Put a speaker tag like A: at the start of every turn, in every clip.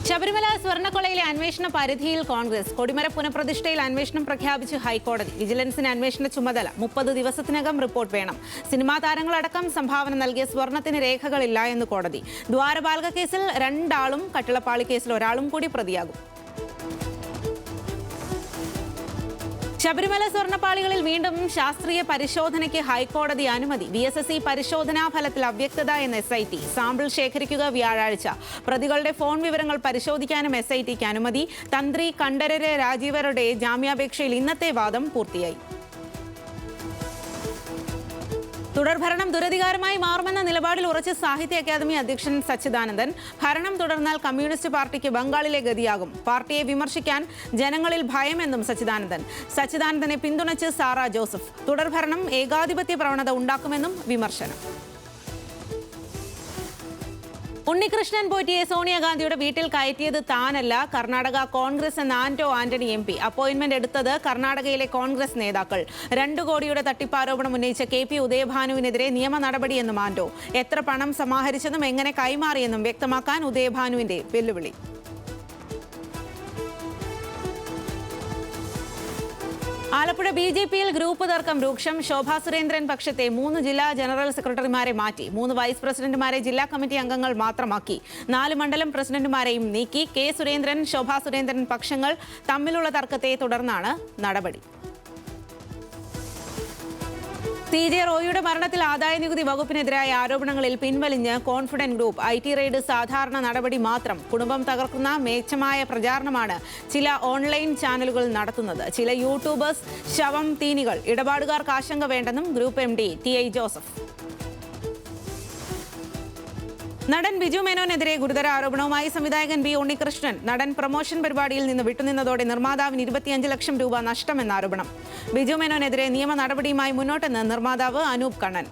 A: ശബരിമല സ്വർണ്ണക്കൊള്ളയിലെ അന്വേഷണ പരിധിയിൽ കോൺഗ്രസ്. കൊടിമര പുനഃപ്രതിഷ്ഠയിൽ അന്വേഷണം പ്രഖ്യാപിച്ച് ഹൈക്കോടതി. വിജിലൻസിന് അന്വേഷണ ചുമതല. 30 ദിവസത്തിനകം റിപ്പോർട്ട് വേണം. സിനിമാ താരങ്ങളടക്കം സംഭാവന നൽകിയ സ്വർണത്തിന് രേഖകളില്ല എന്ന് കോടതി. ദ്വാരപാലക കേസിൽ 2 ആളും കട്ടിളപ്പാളി കേസിൽ 1 ആളും കൂടി പ്രതിയാകും. ശബരിമല സ്വർണ്ണപ്പാളികളിൽ വീണ്ടും ശാസ്ത്രീയ പരിശോധനയ്ക്ക് ഹൈക്കോടതി അനുമതി. VSSC പരിശോധനാ ഫലത്തിൽ അവ്യക്തത എന്ന് SIT. സാമ്പിൾ ശേഖരിക്കുക വ്യാഴാഴ്ച. പ്രതികളുടെ ഫോൺ വിവരങ്ങൾ പരിശോധിക്കാനും SITക്ക് അനുമതി. തന്ത്രി കണ്ഠരര് രാജീവരുടെ ജാമ്യാപേക്ഷയിൽ ഇന്നത്തെ വാദം പൂർത്തിയായി. തുടർഭരണം ദുരധികാരമായി മാറുമെന്ന നിലപാടിൽ ഉറച്ച സാഹിത്യ അക്കാദമി അധ്യക്ഷൻ സച്ചിദാനന്ദൻ. ഭരണം തുടർന്നാൽ കമ്മ്യൂണിസ്റ്റ് പാർട്ടിക്ക് ബംഗാളിലെ ഗതിയാകും. പാർട്ടിയെ വിമർശിക്കാൻ ജനങ്ങളിൽ ഭയമെന്നും സച്ചിദാനന്ദനെ പിന്തുണച്ച് സാറ ജോസഫ്. തുടർഭരണം ഏകാധിപത്യ പ്രവണത ഉണ്ടാക്കുമെന്നും വിമർശനം. ഉണ്ണികൃഷ്ണൻ പോറ്റിയെ സോണിയാഗാന്ധിയുടെ വീട്ടിൽ കയറ്റിയത് താനല്ല, കർണാടക കോൺഗ്രസ് എന്ന ആന്റണി MP. അപ്പോയിന്റ്മെന്റ് എടുത്തത് കർണാടകയിലെ കോൺഗ്രസ് നേതാക്കൾ. 2 കോടിയുടെ തട്ടിപ്പാരോപണം ഉന്നയിച്ച KP ഉദയഭാനുവിനെതിരെ നിയമ നടപടിയെന്നും ആന്റോ. എത്ര പണം സമാഹരിച്ചെന്നും എങ്ങനെ കൈമാറിയെന്നും വ്യക്തമാക്കാൻ ഉദയഭാനുവിന്റെ വെല്ലുവിളി. ആലപ്പുഴ BJPയിൽ ഗ്രൂപ്പ് തർക്കം രൂക്ഷം. ശോഭാ സുരേന്ദ്രൻ പക്ഷത്തെ 3 ജില്ലാ ജനറൽ സെക്രട്ടറിമാരെ മാറ്റി. 3 വൈസ് പ്രസിഡന്റുമാരെ ജില്ലാ കമ്മിറ്റി അംഗങ്ങൾ മാത്രമാക്കി. 4 മണ്ഡലം പ്രസിഡന്റുമാരെയും നീക്കി. K സുരേന്ദ്രൻ, ശോഭാ സുരേന്ദ്രൻ പക്ഷങ്ങൾ തമ്മിലുള്ള തർക്കത്തെ തുടർന്നാണ് നടപടി. CJ റോയിയുടെ മരണത്തിൽ ആദായനികുതി വകുപ്പിനെതിരായ ആരോപണങ്ങളിൽ പിൻവലിഞ്ഞ് കോൺഫിഡന്റ് ഗ്രൂപ്പ്. IT റെയ്ഡ് സാധാരണ നടപടി മാത്രം. കുടുംബം തകർക്കുന്ന മേച്ചമായ പ്രചാരണമാണ് ചില ഓൺലൈൻ ചാനലുകൾ നടത്തുന്നത്. ചില യൂട്യൂബേഴ്സ് ശവം തീനികൾ. ഇടപാടുകാർക്ക് ആശങ്ക വേണ്ടെന്നും ഗ്രൂപ്പ് MD TI ജോസഫ്. നടൻ ബിജു മേനോനെതിരെ ഗുരുതര ആരോപണവുമായി സംവിധായകൻ B ഉണ്ണികൃഷ്ണൻ. നടൻ പ്രമോഷൻ പരിപാടിയിൽ നിന്ന് വിട്ടുനിന്നതോടെ നിർമ്മാതാവിന് 25 ലക്ഷം രൂപ നഷ്ടമെന്ന ആരോപണം. ബിജു മേനോനെതിരെ നിയമ നടപടിയുമായി മുന്നോട്ടെന്ന് നിർമ്മാതാവ് അനൂപ് കണ്ണൻ.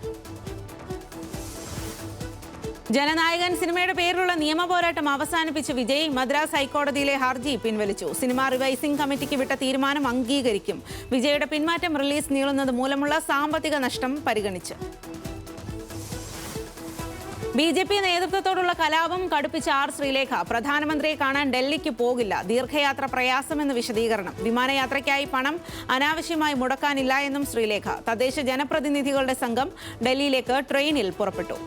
A: ജനനായകൻ സിനിമയുടെ പേരിലുള്ള നിയമ പോരാട്ടം അവസാനിപ്പിച്ച് വിജയ്. മദ്രാസ് ഹൈക്കോടതിയിലെ ഹർജി പിൻവലിച്ചു. സിനിമ റിവൈസിംഗ് കമ്മിറ്റിക്ക് വിട്ട തീരുമാനം അംഗീകരിക്കും. വിജയുടെ പിന്മാറ്റം റിലീസ് നീളുന്നത് മൂലമുള്ള സാമ്പത്തിക നഷ്ടം പരിഗണിച്ച്. BJP നേതൃത്വത്തോടുള്ള കലാപം കടുപ്പിച്ച R ശ്രീലേഖ. പ്രധാനമന്ത്രിയെ കാണാൻ ഡൽഹിക്ക് പോകില്ല. ദീർഘയാത്ര പ്രയാസമെന്ന് വിശദീകരണം. വിമാനയാത്രയ്ക്കായി പണം അനാവശ്യമായി മുടക്കാനില്ല എന്നും ശ്രീലേഖ. തദ്ദേശ ജനപ്രതിനിധികളുടെ സംഘം ഡൽഹിയിലേക്ക് ട്രെയിനിൽ പുറപ്പെട്ടു.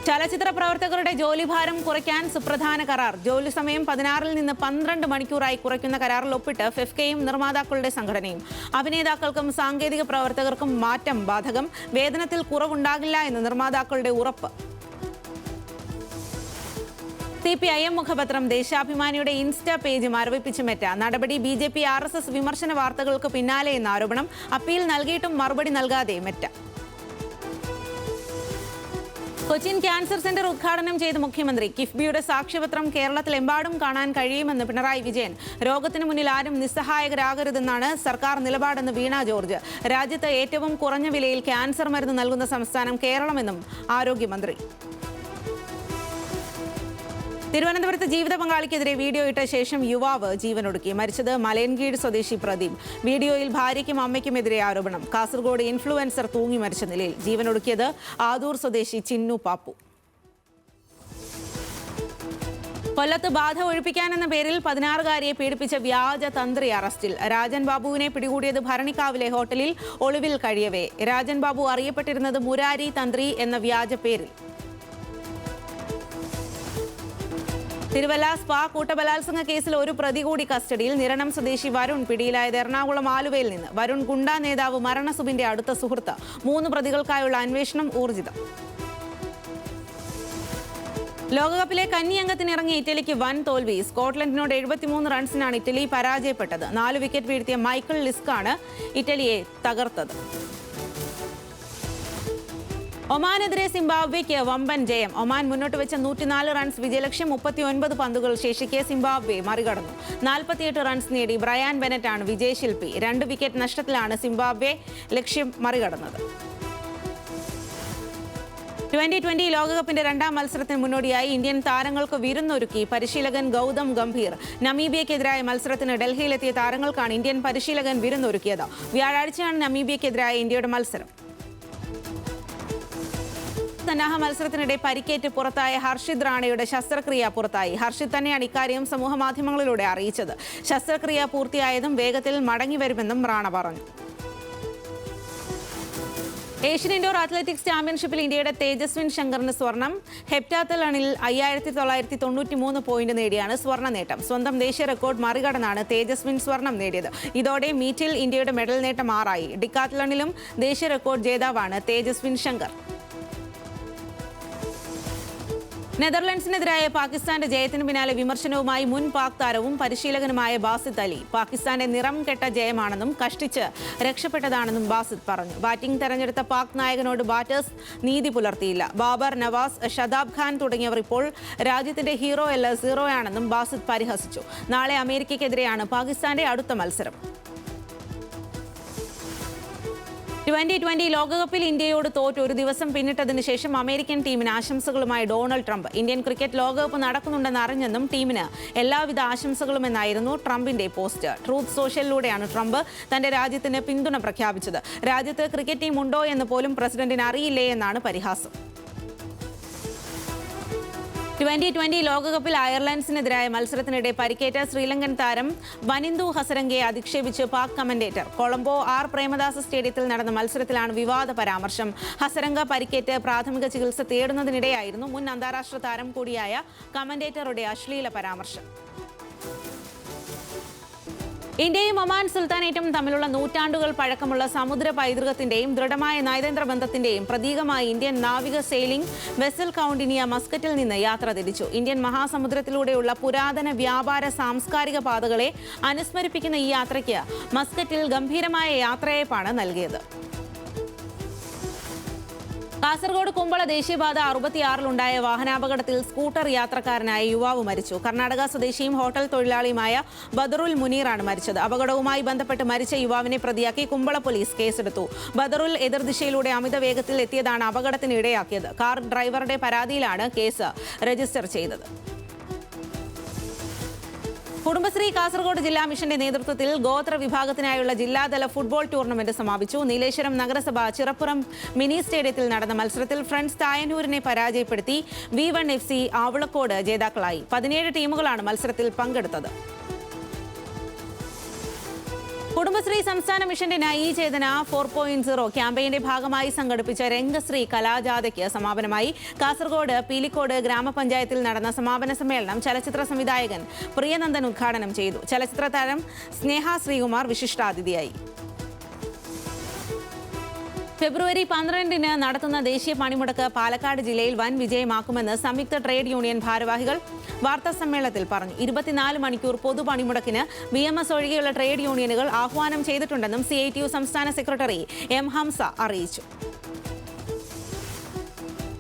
A: ചലച്ചിത്ര പ്രവർത്തകരുടെ ജോലിഭാരം കുറയ്ക്കാൻ സുപ്രധാന കരാർ. ജോലി സമയം 16-ൽ നിന്ന് 12 മണിക്കൂറായി കുറയ്ക്കുന്ന കരാറിൽ ഒപ്പിട്ട് FEFCയും നിർമ്മാതാക്കളുടെ സംഘടനയും. അഭിനേതാക്കൾക്കും സാങ്കേതിക പ്രവർത്തകർക്കും മാറ്റം ബാധകം. വേതനത്തിൽ കുറവുണ്ടാകില്ല എന്ന് നിർമ്മാതാക്കളുടെ ഉറപ്പ്. CPIM മുഖപത്രം ദേശാഭിമാനിയുടെ ഇൻസ്റ്റ പേജ് മരവിപ്പിച്ച് മെറ്റ. നടപടി BJP RSS വിമർശന വാർത്തകൾക്ക് പിന്നാലെ എന്ന ആരോപണം. അപ്പീൽ നൽകിയിട്ടും മറുപടി നൽകാതെ മെറ്റ. കൊച്ചിൻ ക്യാൻസർ സെന്റർ ഉദ്ഘാടനം ചെയ്ത മുഖ്യമന്ത്രി. കിഫ്ബിയുടെ സാക്ഷ്യപത്രം കേരളത്തിലെമ്പാടും കാണാൻ കഴിയുമെന്ന് പിണറായി വിജയൻ. രോഗത്തിന് മുന്നിൽ ആരും നിസ്സഹായകരാകരുതെന്നാണ് സർക്കാർ നിലപാടെന്ന് വീണ ജോർജ്. രാജ്യത്ത് ഏറ്റവും കുറഞ്ഞ വിലയിൽ ക്യാൻസർ മരുന്ന് നൽകുന്ന സംസ്ഥാനം കേരളമെന്നും ആരോഗ്യമന്ത്രി. തിരുവനന്തപുരത്ത് ജീവിത പങ്കാളിക്കെതിരെ വീഡിയോ ഇട്ട ശേഷം യുവാവ് ജീവനൊടുക്കി. മരിച്ചത് മലയൻകീഴ് സ്വദേശി പ്രദീപ്. വീഡിയോയിൽ ഭാര്യയ്ക്കും അമ്മയ്ക്കുമെതിരെ ആരോപണം. കാസർഗോഡ് ഇൻഫ്ലുവൻസർ തൂങ്ങി മരിച്ച നിലയിൽ. ജീവനൊടുക്കിയത് ആദൂർ സ്വദേശി ചിന്നു പാപ്പു. കൊല്ലത്ത് ബാധ ഒഴിപ്പിക്കാനെന്ന പേരിൽ 16-കാരിയെ പീഡിപ്പിച്ച വ്യാജ തന്ത്രി അറസ്റ്റിൽ. രാജൻ ബാബുവിനെ പിടികൂടിയത് ഭരണിക്കാവിലെ ഹോട്ടലിൽ ഒളിവിൽ കഴിയവേ. രാജൻ ബാബു അറിയപ്പെട്ടിരുന്നത് മുരാരി തന്ത്രി എന്ന വ്യാജ പേരിൽ. തിരുവല്ല സ്പാ കൂട്ടബലാത്സംഗ കേസിൽ 1 പ്രതി കൂടി കസ്റ്റഡിയിൽ. നിരണം സ്വദേശി വരുൺ പിടിയിലായത് എറണാകുളം ആലുവയിൽ നിന്ന്. വരുൺ ഗുണ്ടാ നേതാവ് മരണസുബിന്റെ അടുത്ത സുഹൃത്ത്. 3 പ്രതികൾക്കായുള്ള അന്വേഷണം ഊർജിതം. ലോകകപ്പിലെ കന്നി അംഗത്തിനിറങ്ങിയ ഇറ്റലിക്ക് വൻ തോൽവി. സ്കോട്ട്ലൻഡിനോട് 73 റൺസിനാണ് ഇറ്റലി പരാജയപ്പെട്ടത്. 4 വിക്കറ്റ് വീഴ്ത്തിയ മൈക്കിൾ ലിസ്കാണ് ഇറ്റലിയെ തകർത്തത്. ഒമാനെതിരെ സിംബാബ്വേക്ക് വമ്പൻ ജയം. ഒമാൻ മുന്നോട്ട് വെച്ച 104 റൺസ് വിജയലക്ഷ്യം. 39 പന്തുകൾ ശേഷിക്കെ സിംബാബ്വെ മറികടന്നു. 48 റൺസ് നേടി ബ്രയാൻ ബെനറ്റാണ് വിജയശില്പി. 2 വിക്കറ്റ് നഷ്ടത്തിലാണ് സിംബാബ്വെ ലക്ഷ്യം മറികടന്നത്. 2020 ലോകകപ്പിന്റെ 2ാം മത്സരത്തിന് മുന്നോടിയായി ഇന്ത്യൻ താരങ്ങൾക്ക് വിരുന്നൊരുക്കി പരിശീലകൻ ഗൗതം ഗംഭീർ. നമീബിയക്കെതിരായ മത്സരത്തിന് ഡൽഹിയിലെത്തിയ താരങ്ങൾക്കാണ് ഇന്ത്യൻ പരിശീലകൻ വിരുന്നൊരുക്കിയത്. വ്യാഴാഴ്ചയാണ് നമീബിയക്കെതിരായ ഇന്ത്യയുടെ മത്സരം. സന്നാഹ മത്സരത്തിനിടെ പരിക്കേറ്റ് പുറത്തായ ഹർഷിത് റാണയുടെ ശസ്ത്രക്രിയ പുറത്തായി. ഹർഷിത് തന്നെയാണ് ഇക്കാര്യം സമൂഹമാധ്യമങ്ങളിലൂടെ അറിയിച്ചത്. ശസ്ത്രക്രിയ പൂർത്തിയായതും വേഗത്തിൽ മടങ്ങിവരുമെന്നും റാണ പറഞ്ഞു. ഏഷ്യൻ ഇൻഡോർ അത്ലറ്റിക്സ് ചാമ്പ്യൻഷിപ്പിൽ ഇന്ത്യയുടെ തേജസ്വിൻ ശങ്കറിന് സ്വർണം. ഹെപ്റ്റാത്തലണിൽ 5993 പോയിന്റ് നേടിയാണ് സ്വർണ്ണ നേട്ടം. സ്വന്തം ദേശീയ റെക്കോർഡ് മറികടന്നാണ് തേജസ്വിൻ സ്വർണം നേടിയത്. ഇതോടെ മീറ്റിൽ ഇന്ത്യയുടെ മെഡൽ നേട്ടം 6 ആയി. ഡിക്കാത്തലണിലും ദേശീയ റെക്കോർഡ് ജേതാവാണ് തേജസ്വിൻ ശങ്കർ. നെതർലൻഡ്സിനെതിരായ പാകിസ്ഥാന്റെ ജയത്തിന് പിന്നാലെ വിമർശനവുമായി മുൻ പാക് താരവും പരിശീലകനുമായ ബാസിത് അലി. പാകിസ്ഥാന്റെ നിറം കെട്ട ജയമാണെന്നും കഷ്ടിച്ച് രക്ഷപ്പെട്ടതാണെന്നും ബാസിത് പറഞ്ഞു. ബാറ്റിംഗ് തെരഞ്ഞെടുത്ത പാക് നായകനോട് ബാറ്റേഴ്സ് നീതി പുലർത്തിയില്ല. ബാബർ, നവാസ്, ഷദാബ് ഖാൻ തുടങ്ങിയവർ ഇപ്പോൾ രാജ്യത്തിന്റെ ഹീറോ അല്ല സീറോയാണെന്നും ബാസിത് പരിഹസിച്ചു. നാളെ അമേരിക്കയ്ക്കെതിരെയാണ് പാകിസ്ഥാന്റെ അടുത്ത മത്സരം. 2020 ലോകകപ്പിൽ ഇന്ത്യയോട് തോറ്റ് ഒരു ദിവസം പിന്നിട്ടതിന് ശേഷം അമേരിക്കൻ ടീമിന് ആശംസകളുമായി ഡൊണാൾഡ് ട്രംപ്. ഇന്ത്യൻ ക്രിക്കറ്റ് ലോകകപ്പ് നടക്കുന്നുണ്ടെന്ന് അറിഞ്ഞെന്നും ടീമിന് എല്ലാവിധ ആശംസകളുമെന്നായിരുന്നു ട്രംപിന്റെ പോസ്റ്റ്. ട്രൂത്ത് സോഷ്യലിലൂടെയാണ് ട്രംപ് തന്റെ രാജ്യത്തിന് പിന്തുണ പ്രഖ്യാപിച്ചത്. രാജ്യത്ത് ക്രിക്കറ്റ് ടീം ഉണ്ടോ എന്ന് പോലും പ്രസിഡന്റിന് അറിയില്ലേ എന്നാണ് പരിഹാസം. 2020 ലോകകപ്പിൽ അയർലൻഡ്സിനെതിരായ മത്സരത്തിനിടെ പരിക്കേറ്റ ശ്രീലങ്കൻ താരം വനിന്ദു ഹസരംഗയെ അധിക്ഷേപിച്ച് പാക് കമന്റേറ്റർ. കൊളംബോ പ്രേമദാസ സ്റ്റേഡിയത്തിൽ നടന്ന മത്സരത്തിലാണ് വിവാദ പരാമർശം. ഹസരംഗ പരിക്കേറ്റ് പ്രാഥമിക ചികിത്സ തേടുന്നതിനിടെയായിരുന്നു മുൻ അന്താരാഷ്ട്ര താരം കൂടിയായ കമന്റേറ്ററുടെ അശ്ലീല പരാമർശം. ഇന്ത്യയും ഒമാൻ സുൽത്താനേറ്റും തമ്മിലുള്ള നൂറ്റാണ്ടുകൾ പഴക്കമുള്ള സമുദ്ര പൈതൃകത്തിന്റെയും ദൃഢമായ നയതന്ത്ര ബന്ധത്തിന്റെയും പ്രതീകമായി ഇന്ത്യൻ നാവിക സെയിലിംഗ് വെസൽ കൗണ്ടിനിയ മസ്കറ്റിൽ നിന്ന് യാത്ര തിരിച്ചു. ഇന്ത്യൻ മഹാസമുദ്രത്തിലൂടെയുള്ള പുരാതന വ്യാപാര സാംസ്കാരിക പാതകളെ അനുസ്മരിപ്പിക്കുന്ന ഈ യാത്രയ്ക്ക് മസ്കറ്റിൽ ഗംഭീരമായ യാത്രയയപ്പാണ് നൽകിയത്. കാസർഗോഡ് കുമ്പള ദേശീയപാത 66-ലുണ്ടായ വാഹനാപകടത്തിൽ സ്കൂട്ടർ യാത്രക്കാരനായ യുവാവ് മരിച്ചു. കർണാടക സ്വദേശിയും ഹോട്ടൽ തൊഴിലാളിയുമായ ബദറുൽ മുനീറാണ് മരിച്ചത്. അപകടവുമായി ബന്ധപ്പെട്ട് മരിച്ച യുവാവിനെ പ്രതിയാക്കി കുമ്പള പോലീസ് കേസെടുത്തു. ബദറുൽ എതിർദിശയിലൂടെ അമിത വേഗത്തിൽ എത്തിയതാണ് അപകടത്തിന് ഇടയാക്കിയത്. കാർ ഡ്രൈവറുടെ പരാതിയിലാണ് കേസ് രജിസ്റ്റർ ചെയ്തത്. കുടുംബശ്രീ കാസർഗോഡ് ജില്ലാ മിഷന്റെ നേതൃത്വത്തിൽ ഗോത്ര വിഭാഗത്തിനായുള്ള ജില്ലാതല ഫുട്ബോൾ ടൂർണമെന്റ് സമാപിച്ചു. നീലേശ്വരം നഗരസഭ ചിറപ്പുറം മിനി സ്റ്റേഡിയത്തിൽ നടന്ന മത്സരത്തിൽ ഫ്രണ്ട്സ് തായന്നൂരിനെ പരാജയപ്പെടുത്തി V1 FC ആവളക്കോട് ജേതാക്കളായി. 17 ടീമുകളാണ് മത്സരത്തിൽ പങ്കെടുത്തത്. കുടുംബശ്രീ സംസ്ഥാന മിഷന്റെ നയീ ചേതന 4.0 ക്യാമ്പയിന്റെ ഭാഗമായി സംഘടിപ്പിച്ച രംഗശ്രീ കലാജാഥയ്ക്ക് സമാപനമായി. കാസർഗോഡ് പീലിക്കോട് ഗ്രാമപഞ്ചായത്തിൽ നടന്ന സമാപന സമ്മേളനം ചലച്ചിത്ര സംവിധായകൻ പ്രിയനന്ദൻ ഉദ്ഘാടനം ചെയ്തു. ചലച്ചിത്ര താരം സ്നേഹ ശ്രീകുമാർ വിശിഷ്ടാതിഥിയായി. ഫെബ്രുവരി 12-ന് നടത്തുന്ന ദേശീയ പണിമുടക്ക് പാലക്കാട് ജില്ലയിൽ വൻ വിജയമാക്കുമെന്ന് സംയുക്ത ട്രേഡ് യൂണിയൻ ഭാരവാഹികൾ വാർത്താസമ്മേളനത്തിൽ പറഞ്ഞു. 24 മണിക്കൂർ പൊതു പണിമുടക്കിന് BMS ഒഴികെയുള്ള ട്രേഡ് യൂണിയനുകൾ ആഹ്വാനം ചെയ്തിട്ടുണ്ടെന്നും CITU സംസ്ഥാന സെക്രട്ടറി M ഹംസ അറിയിച്ചു.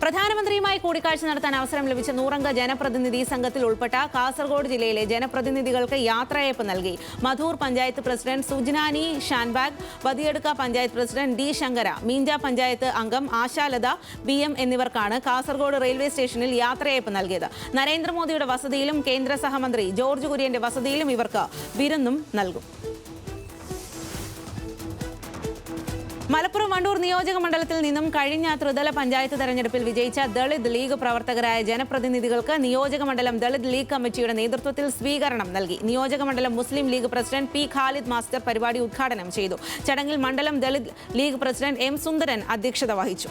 A: പ്രധാനമന്ത്രിയുമായി കൂടിക്കാഴ്ച നടത്താൻ അവസരം ലഭിച്ച 100-അംഗ ജനപ്രതിനിധി സംഘത്തിൽ ഉൾപ്പെട്ട കാസർഗോഡ് ജില്ലയിലെ ജനപ്രതിനിധികൾക്ക് യാത്രയയപ്പ് നൽകി. Madhur panchayat president Sujnani Shanbhag, Vathiyadukka panchayat president D Shankara, Meenja panchayat അംഗം ആശാലത BM എന്നിവർക്കാണ് കാസർഗോഡ് റെയിൽവേ സ്റ്റേഷനിൽ യാത്രയയപ്പ് നൽകിയത്. നരേന്ദ്രമോദിയുടെ വസതിയിലും കേന്ദ്ര സഹമന്ത്രി ജോർജ് കുര്യന്റെ വസതിയിലും ഇവർക്ക് വിരുന്നും നൽകും. മലപ്പുറം വണ്ടൂർ നിയോജക മണ്ഡലത്തിൽ നിന്നും കഴിഞ്ഞ ത്രിതല പഞ്ചായത്ത് തെരഞ്ഞെടുപ്പിൽ വിജയിച്ച ദളിത് ലീഗ് പ്രവർത്തകരായ ജനപ്രതിനിധികൾക്ക് നിയോജക മണ്ഡലം ദളിത് ലീഗ് കമ്മിറ്റിയുടെ നേതൃത്വത്തിൽ സ്വീകരണം നൽകി. നിയോജക മണ്ഡലം Muslim League president P Khalid master പരിപാടി ഉദ്ഘാടനം ചെയ്തു. ചടങ്ങിൽ മണ്ഡലം ദളിത് ലീഗ് പ്രസിഡന്റ് M സുന്ദരൻ അധ്യക്ഷത വഹിച്ചു.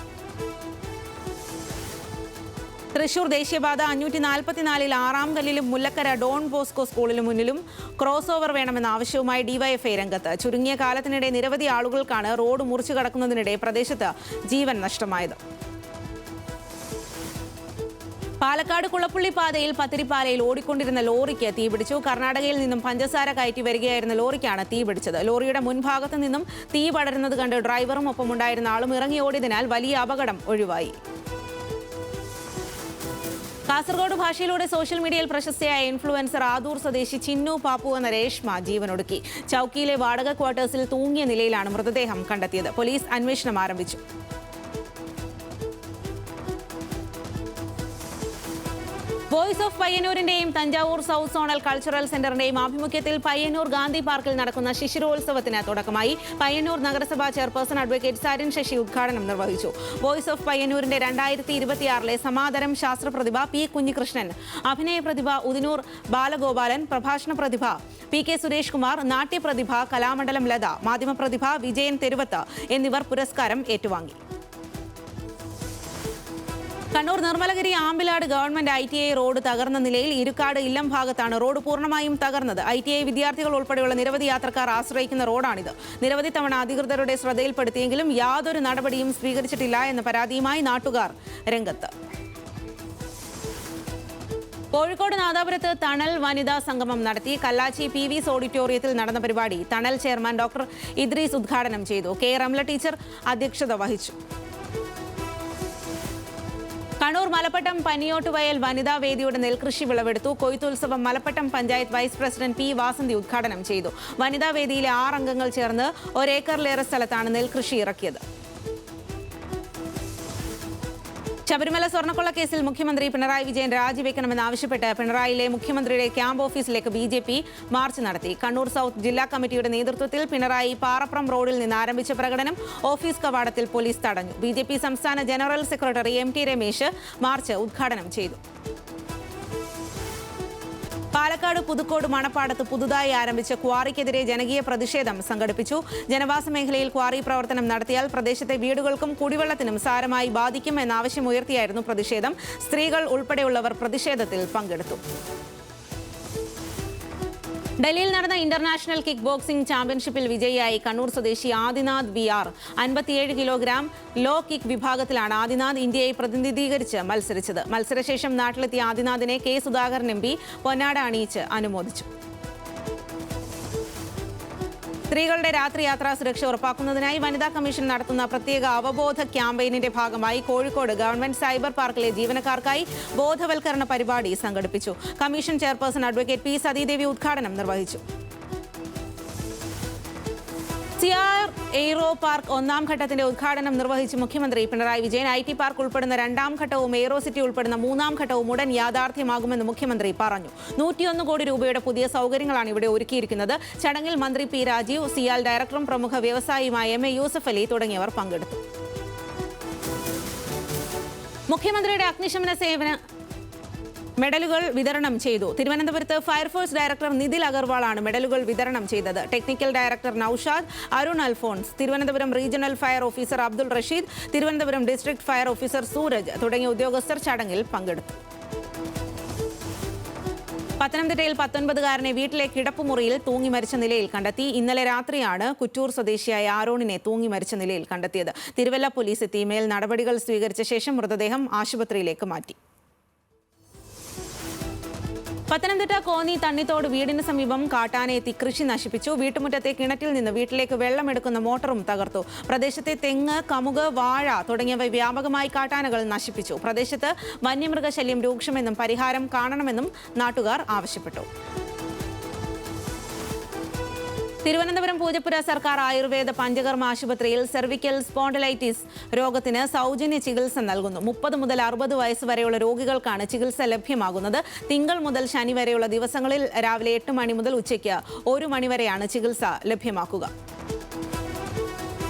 A: തൃശൂർ ദേശീയപാത 544-ൽ 6-ാം കല്ലിലും മുല്ലക്കര ഡോൺ ബോസ്കോ സ്കൂളിന് മുന്നിലും ക്രോസ് ഓവർ വേണമെന്ന ആവശ്യവുമായി DYFI രംഗത്ത്. ചുരുങ്ങിയ കാലത്തിനിടെ നിരവധി ആളുകൾക്കാണ് റോഡ് മുറിച്ചു കടക്കുന്നതിനിടെ പ്രദേശത്ത് ജീവൻ നഷ്ടമായത്. പാലക്കാട് കുളപ്പുള്ളി പാതയിൽ പത്തിരിപ്പാലയിൽ ഓടിക്കൊണ്ടിരുന്ന ലോറിക്ക് തീപിടിച്ചു. കർണാടകയിൽ നിന്നും പഞ്ചസാര കയറ്റി വരികയായിരുന്ന ലോറിക്കാണ് തീപിടിച്ചത്. ലോറിയുടെ മുൻഭാഗത്ത് നിന്നും തീ പടരുന്നത് കണ്ട് ഡ്രൈവറും ഒപ്പമുണ്ടായിരുന്ന ആളും ഇറങ്ങി ഓടിയതിനാൽ വലിയ അപകടം ഒഴിവായി. കാസർഗോഡ് ഭാഷയിലൂടെ സോഷ്യൽ മീഡിയയിൽ പ്രശസ്തയായ ഇൻഫ്ലുവൻസർ ആദൂർ സ്വദേശി ചിന്നു പാപ്പു എന്ന രേഷ്മ ജീവനൊടുക്കി. ചൌക്കിയിലെ വാടക ക്വാർട്ടേഴ്സിൽ തൂങ്ങിയ നിലയിലാണ് മൃതദേഹം കണ്ടെത്തിയത്. പോലീസ് അന്വേഷണം ആരംഭിച്ചു. വോയിസ് ഓഫ് പയ്യന്നൂരിന്റെയും തഞ്ചാവൂർ സൗത്ത് സോണൽ കൾച്ചറൽ സെന്ററിന്റെയും ആഭിമുഖ്യത്തിൽ പയ്യന്നൂർ ഗാന്ധി പാർക്കിൽ നടക്കുന്ന ശിശിരോത്സവത്തിന് തുടക്കമായി. പയ്യന്നൂർ നഗരസഭാ ചെയർപേഴ്സൺ അഡ്വക്കേറ്റ് സരിൻ ശശി ഉദ്ഘാടനം നിർവഹിച്ചു. വോയിസ് ഓഫ് പയ്യന്നൂരിന്റെ 2026 സമാദരം ശാസ്ത്രപ്രതിഭ പി കുഞ്ഞികൃഷ്ണൻ, അഭിനയ പ്രതിഭ ഉദിനൂർ ബാലഗോപാലൻ, പ്രഭാഷണ പ്രതിഭ PK സുരേഷ് കുമാർ, നാട്യപ്രതിഭ കലാമണ്ഡലം ലത, മാധ്യമപ്രതിഭ വിജയൻ തെരുവത്ത് എന്നിവർ പുരസ്കാരം ഏറ്റുവാങ്ങി. Kannur Nirmalagiri Ambilad government ITI road തകർന്ന നിലയിൽ ഇരുക്കാട് ഇല്ലം ഭാഗത്താണ് റോഡ് പൂർണ്ണമായും തകർന്നത്. ITI വിദ്യാർത്ഥികൾ ഉൾപ്പെടെയുള്ള നിരവധി യാത്രക്കാർ ആശ്രയിക്കുന്ന റോഡാണിത്. നിരവധി തവണ അധികൃതരുടെ ശ്രദ്ധയിൽപ്പെടുത്തിയെങ്കിലും യാതൊരു നടപടിയും സ്വീകരിച്ചിട്ടില്ല എന്ന പരാതിയുമായി നാട്ടുകാർ രംഗത്ത്. കോഴിക്കോട് നാദാപുരത്ത് തണൽ വനിതാ സംഗമം നടത്തി. കല്ലാച്ചി PV's ഓഡിറ്റോറിയത്തിൽ നടന്ന പരിപാടി തണൽ ചെയർമാൻ ഡോക്ടർ ഇദ്രീസ് ഉദ്ഘാടനം ചെയ്തു. K. റംല ടീച്ചർ അധ്യക്ഷത വഹിച്ചു. കണ്ണൂർ മലപ്പട്ടം പനിയോട്ടുവയൽ വനിതാ വേദിയുടെ നെൽകൃഷി വിളവെടുത്തു. കൊയ്ത്തുത്സവം Malappattam panchayat vice president P. Vasanthi ഉദ്ഘാടനം ചെയ്തു. വനിതാ വേദിയിലെ 6 അംഗങ്ങൾ ചേർന്ന് 1 ഏക്കറിലേറെ സ്ഥലത്താണ് നെൽകൃഷി ഇറക്കിയത്. ശബരിമല സ്വർണ്ണക്കൊള്ള കേസിൽ മുഖ്യമന്ത്രി പിണറായി വിജയൻ രാജിവെക്കണമെന്നാവശ്യപ്പെട്ട് പിണറായിയിലെ മുഖ്യമന്ത്രിയുടെ ക്യാമ്പ് ഓഫീസിലേക്ക് BJP മാർച്ച് നടത്തി. കണ്ണൂർ സൗത്ത് ജില്ലാ കമ്മിറ്റിയുടെ നേതൃത്വത്തിൽ പിണറായി പാറപ്രം റോഡിൽ നിന്ന് ആരംഭിച്ച പ്രകടനം ഓഫീസ് കവാടത്തിൽ പോലീസ് തടഞ്ഞു. BJP സംസ്ഥാന general secretary MT Ramesh March ഉദ്ഘാടനം ചെയ്തു. പാലക്കാട് പുതുക്കോട് മണപ്പാടത്ത് പുതുതായി ആരംഭിച്ച ക്വാറിക്കെതിരെ ജനകീയ പ്രതിഷേധം സംഘടിപ്പിച്ചു. ജനവാസ മേഖലയിൽ ക്വാറി പ്രവർത്തനം നടത്തിയാൽ പ്രദേശത്തെ വീടുകൾക്കും കുടിവെള്ളത്തിനും സാരമായി ബാധിക്കും എന്ന ആവശ്യമുയർത്തിയായിരുന്നു പ്രതിഷേധം. സ്ത്രീകൾ ഉൾപ്പെടെയുള്ളവർ പ്രതിഷേധത്തിൽ പങ്കെടുത്തു. ഡൽഹിയിൽ നടന്ന ഇന്റർനാഷണൽ കിക്ക് ബോക്സിംഗ് ചാമ്പ്യൻഷിപ്പിൽ വിജയിയായി കണ്ണൂർ സ്വദേശി Adinath VR. 57 kilogram low kick വിഭാഗത്തിലാണ് ആദിനാഥ് ഇന്ത്യയെ പ്രതിനിധീകരിച്ച് മത്സരിച്ചത്. മത്സരശേഷം നാട്ടിലെത്തിയ ആദിനാഥിനെ K. സുധാകരൻ MP പൊന്നാട അണിയിച്ച് അനുമോദിച്ചു. സ്ത്രീകളുടെ രാത്രി യാത്രാ സുരക്ഷ ഉറപ്പാക്കുന്നതിനായി വനിതാ കമ്മീഷൻ നടത്തുന്ന പ്രത്യേക അവബോധ ക്യാമ്പയിനിന്റെ ഭാഗമായി കോഴിക്കോട് ഗവൺമെന്റ് സൈബർ പാർക്കിലെ ജീവനക്കാർക്കായി ബോധവൽക്കരണ പരിപാടി സംഘടിപ്പിച്ചു. Commission chairperson advocate P. Sathidevi ഉദ്ഘാടനം നിർവഹിച്ചു. സിയാർ എയ്റോ പാർക്ക് 1ാം ഘട്ടത്തിന്റെ ഉദ്ഘാടനം നിർവഹിച്ച് മുഖ്യമന്ത്രി പിണറായി വിജയൻ. IT പാർക്ക് ഉൾപ്പെടുന്ന 2ാം ഘട്ടവും എയ്റോ സിറ്റി ഉൾപ്പെടുന്ന 3ാം ഘട്ടവും ഉടൻ യാഥാർത്ഥ്യമാകുമെന്ന് മുഖ്യമന്ത്രി പറഞ്ഞു. 101 കോടി രൂപയുടെ പുതിയ സൗകര്യങ്ങളാണ് ഇവിടെ ഒരുക്കിയിരിക്കുന്നത്. ചടങ്ങിൽ മന്ത്രി P. രാജീവ്, സിയാൽ ഡയറക്ടറും പ്രമുഖ വ്യവസായിയുമായ MA യൂസഫ് അലി തുടങ്ങിയവർ പങ്കെടുത്തു. മുഖ്യമന്ത്രിയുടെ അഗ്നിശമന സേവന മെഡലുകൾ വിതരണം ചെയ്തു. തിരുവനന്തപുരത്ത് ഫയർഫോഴ്സ് ഡയറക്ടർ നിതിൽ അഗർവാളാണ് മെഡലുകൾ വിതരണം ചെയ്തത്. Technical director Naushad, Arun Alphonse, Thiruvananthapuram regional fire officer Abdul Rasheed, Thiruvananthapuram district fire officer Sooraj തുടങ്ങിയ ഉദ്യോഗസ്ഥർ ചടങ്ങിൽ പങ്കെടുത്തു. പത്തനംതിട്ടയിൽ 19-കാരനെ വീട്ടിലെ കിടപ്പുമുറിയിൽ തൂങ്ങി മരിച്ച നിലയിൽ കണ്ടെത്തി. ഇന്നലെ രാത്രിയാണ് കുറ്റൂർ സ്വദേശിയായ ആരോണിനെ തൂങ്ങി മരിച്ച നിലയിൽ കണ്ടെത്തിയത്. തിരുവല്ല പോലീസ് എത്തി മേൽ നടപടികൾ സ്വീകരിച്ച ശേഷം മൃതദേഹം ആശുപത്രിയിലേക്ക് മാറ്റി. പത്തനംതിട്ട കോന്നി തണ്ണിത്തോട് വീടിന് സമീപം കാട്ടാനയെത്തി കൃഷി നശിപ്പിച്ചു. വീട്ടുമുറ്റത്തെ കിണറ്റിൽ നിന്ന് വീട്ടിലേക്ക് വെള്ളമെടുക്കുന്ന മോട്ടറും തകർത്തു. പ്രദേശത്തെ തെങ്ങ്, കമുക്, വാഴ തുടങ്ങിയവ വ്യാപകമായി കാട്ടാനകൾ നശിപ്പിച്ചു. പ്രദേശത്ത് വന്യമൃഗശല്യം രൂക്ഷമെന്നും പരിഹാരം കാണണമെന്നും നാട്ടുകാർ ആവശ്യപ്പെട്ടു. തിരുവനന്തപുരം പൂജപ്പുര സർക്കാർ ആയുർവേദ പഞ്ചകർമ്മ ആശുപത്രിയിൽ സെർവിക്കൽ സ്പോണ്ടിലൈറ്റിസ് രോഗത്തിന് സൗജന്യ ചികിത്സ നൽകുന്നു. 30 മുതൽ 60 വയസ്സ് വരെയുള്ള രോഗികൾക്കാണ് ചികിത്സ ലഭ്യമാകുന്നത്. തിങ്കൾ മുതൽ ശനി വരെയുള്ള ദിവസങ്ങളിൽ രാവിലെ 8 മണി മുതൽ ഉച്ചയ്ക്ക് 1 മണി വരെയാണ് ചികിത്സ ലഭ്യമാക്കുക.